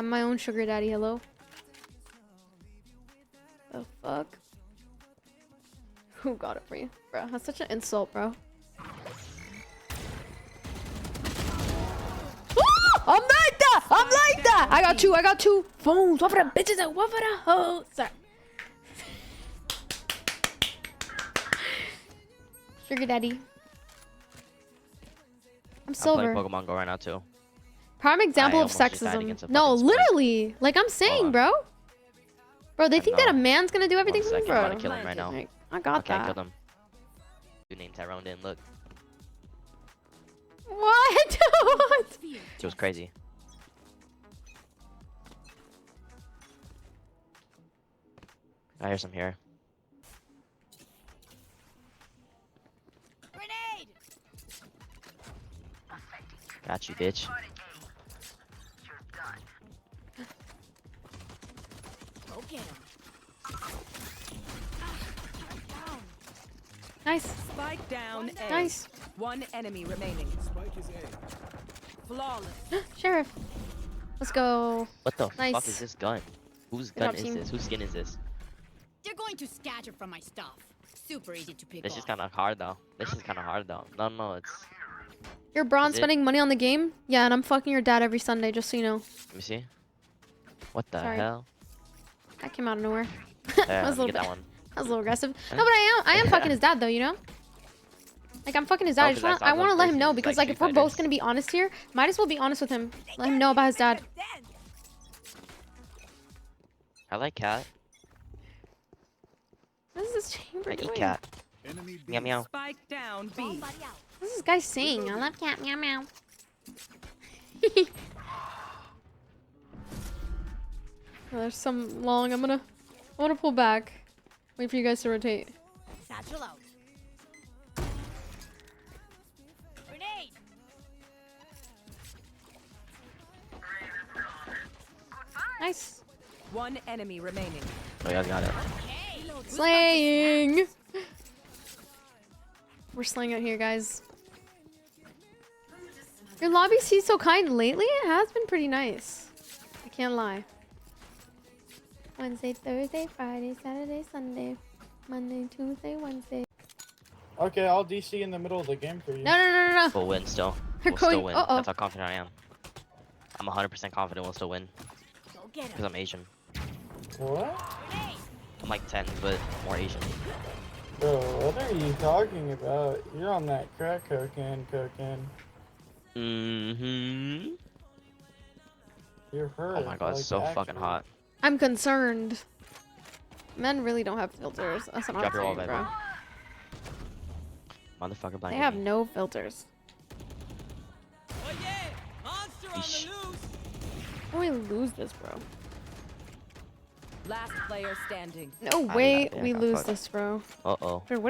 I'm my own sugar daddy. Hello. The fuck? Who got it for you, bro? That's such an insult, bro. I'm like that. I'm like that. I got two. I got two phones. What for the bitches? What for the hoes? Sorry. Sugar daddy. I'm silver. I'm playing Pokemon Go right now too. Prime example I of almost just died sexism. against a No, fucking spike. literally. Like I'm saying, bro. Bro, they I think that a know. man's gonna do everything for me, second, I'm bro. about to kill him right now. Like, I got Okay, I that. killed him. Dude named Tyrone didn't look. What? What? It was crazy. I hear some here. Grenade! Got you, bitch. Go get him. Nice. Spike down A. Nice. One enemy remaining. Flawless. Sheriff. Let's go. What the Nice. fuck is this gun? Whose Good gun job, is team. this? Whose skin is this? They're going to scatter from my stuff. Super easy to pick This is off. kind of hard though. This is kind of hard though. No, it's. You're Braun Is it? spending money on the game? Yeah, and I'm fucking your dad every Sunday, just so you know. Let me see. What the Sorry. hell? That came out of nowhere. There, That was let a little me get that bit. one. That was a little aggressive. No, but I am fucking his dad though, you know? Like I'm fucking his dad. Oh, I just 'cause want that I want to sounds let like him know versus, because like, like if Street we're both Fighters. gonna be honest here, might as well be honest with him. Let him know about his dad. I like cat. What is this chamber I eat doing? cat. Meow meow. Spike down B. Somebody out. What is this guy saying? I love cat meow meow. Oh, there's some long. I wanna pull back. Wait for you guys to rotate. Satchel out. Grenade! Nice. One enemy remaining. Oh, y'all got it. Hey! Slaying. We're slaying out here, guys. Your lobby seems so kind lately. It has been pretty nice. I can't lie. Wednesday, Thursday, Friday, Saturday, Sunday, Monday, Tuesday, Wednesday. Okay, I'll DC in the middle of the game for you. No. We'll win still. You're We'll still going- win. uh-oh. That's how confident I am. I'm 100% confident we'll still win. Go get Because him. I'm Asian. What? Grenade! I'm like 10, but more Asian. Bro, what are you talking about? You're on that crack cocaine. Mm-hmm. You're hurt. Oh my god, it's like, so fucking actually. hot. I'm concerned. Men really don't have filters. That's what I'm Drop your wall, saying, baby. bro. Motherfucker They blinded have me. no filters. Oh yeah! Monster Yeesh. on the loose! How do we lose this, bro? Last player standing. No I way got- yeah, I we got lose fucked. this, bro. Uh-oh. Bro, what